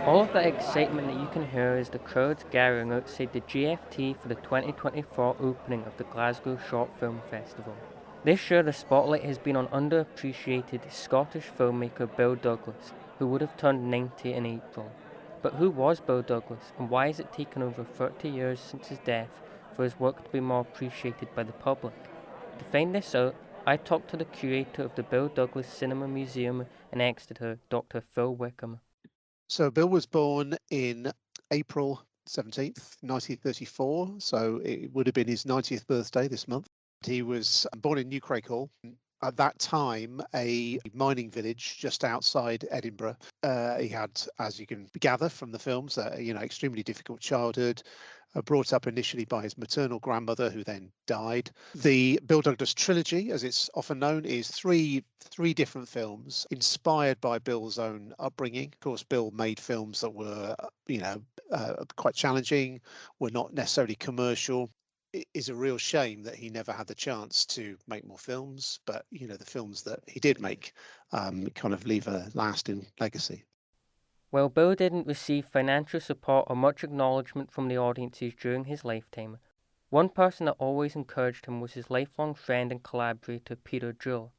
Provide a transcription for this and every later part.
All of that excitement that you can hear is the crowds gathering outside the GFT for the 2024 opening of the Glasgow Short Film Festival. This year the spotlight has been on underappreciated Scottish filmmaker Bill Douglas, who would have turned 90 in April. But who was Bill Douglas, and why has it taken over 30 years since his death for his work to be more appreciated by the public? To find this out, I talked to the curator of the Bill Douglas Cinema Museum in Exeter, Dr. Phil Wickham. So Bill was born in April 17th, 1934, so it would have been his 90th birthday this month. He was born in New Craighall. At that time, a mining village just outside Edinburgh. He had, as you can gather from the films, extremely difficult childhood. Brought up initially by his maternal grandmother, who then died. The Bill Douglas trilogy, as it's often known, is three different films inspired by Bill's own upbringing. Of course, Bill made films that were, quite challenging, were not necessarily commercial. It is a real shame that he never had the chance to make more films, but the films that he did make kind of leave a lasting legacy. While Bill didn't receive financial support or much acknowledgement from the audiences during his lifetime, one person that always encouraged him was his lifelong friend and collaborator Peter Jewell.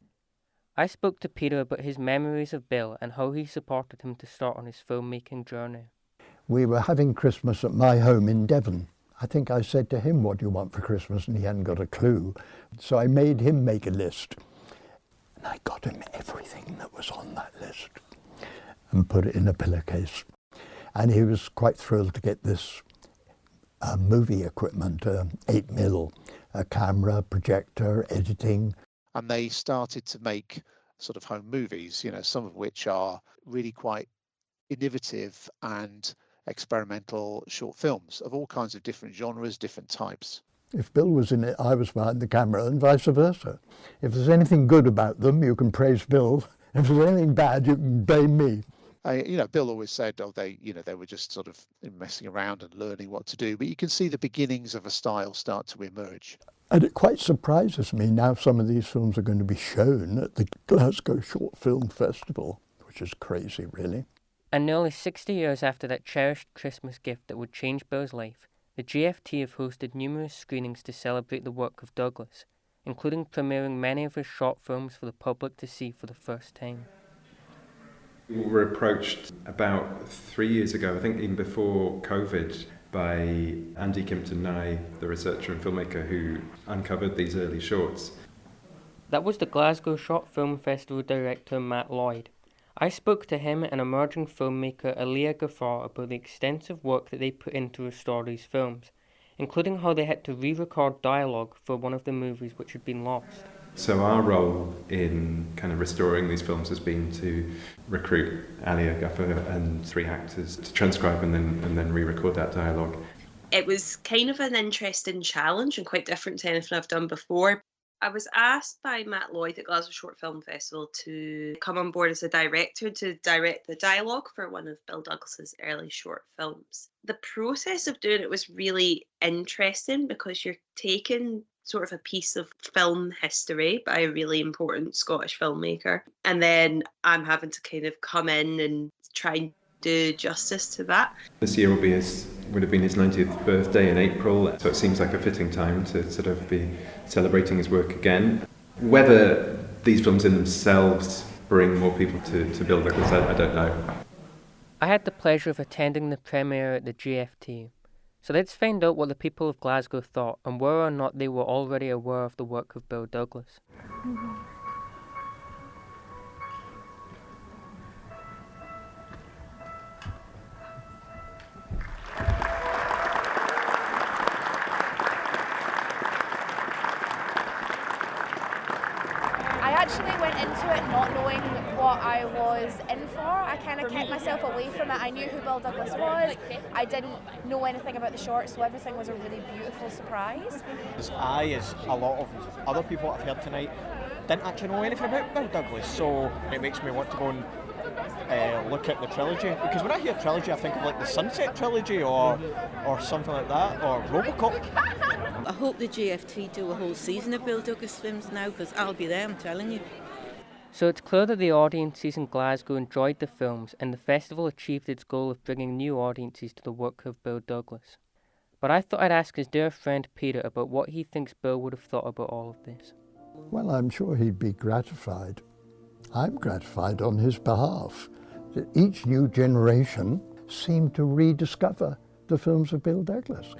I spoke to Peter about his memories of Bill and how he supported him to start on his filmmaking journey. We were having Christmas at my home in Devon. I think I said to him, "What do you want for Christmas?" and he hadn't got a clue. So I made him make a list. And I got him everything that was on that list and put it in a pillowcase. And he was quite thrilled to get this movie equipment, 8mm, a camera, projector, editing. And they started to make sort of home movies, some of which are really quite innovative and experimental short films of all kinds of different genres, different types. If Bill was in it, I was behind the camera, and vice versa. If there's anything good about them, you can praise Bill. If there's anything bad, you can blame me. Bill always said, they were just sort of messing around and learning what to do. But you can see the beginnings of a style start to emerge. And it quite surprises me now some of these films are going to be shown at the Glasgow Short Film Festival, which is crazy, really. And nearly 60 years after that cherished Christmas gift that would change Bill's life, the GFT have hosted numerous screenings to celebrate the work of Douglas, including premiering many of his short films for the public to see for the first time. We were approached about 3 years ago, I think even before COVID, by Andy Kimpton-Nye, the researcher and filmmaker who uncovered these early shorts. That was the Glasgow Short Film Festival director Matt Lloyd. I spoke to him and emerging filmmaker Aaliyah Gaffar about the extensive work that they put in to restore these films, including how they had to re-record dialogue for one of the movies which had been lost. So our role in kind of restoring these films has been to recruit Aaliyah Gaffar and 3 actors to transcribe and then re-record that dialogue. It was kind of an interesting challenge and quite different to anything I've done before. I was asked by Matt Lloyd at Glasgow Short Film Festival to come on board as a director to direct the dialogue for one of Bill Douglas's early short films. The process of doing it was really interesting because you're taking sort of a piece of film history by a really important Scottish filmmaker, and then I'm having to kind of come in and try and do justice to that. This year would have been his 90th birthday in April, so it seems like a fitting time to sort of be celebrating his work again. Whether these films in themselves bring more people to Bill Douglas, I don't know. I had the pleasure of attending the premiere at the GFT, so let's find out what the people of Glasgow thought and whether or not they were already aware of the work of Bill Douglas. I actually went into it not knowing what I was in for. I kind of kept myself away from it. I knew who Bill Douglas was. I didn't know anything about the short, so everything was a really beautiful surprise. As a lot of other people I've heard tonight, didn't actually know anything about Bill Douglas, so it makes me want to go and look at the trilogy. Because when I hear trilogy, I think of like the Sunset Trilogy or something like that, or Robocop. I hope the GFT do a whole season of Bill Douglas films now, because I'll be there, I'm telling you. So it's clear that the audiences in Glasgow enjoyed the films and the festival achieved its goal of bringing new audiences to the work of Bill Douglas. But I thought I'd ask his dear friend Peter about what he thinks Bill would have thought about all of this. Well, I'm sure he'd be gratified. I'm gratified on his behalf that each new generation seemed to rediscover the films of Bill Douglas.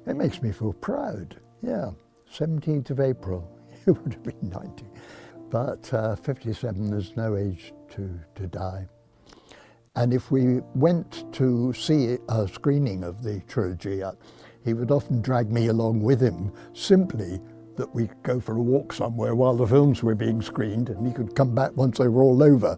It makes me feel proud. Yeah, 17th of April, it would have been 90. But 57, there's no age to die. And if we went to see a screening of the trilogy, he would often drag me along with him, simply that we could go for a walk somewhere while the films were being screened, and he could come back once they were all over.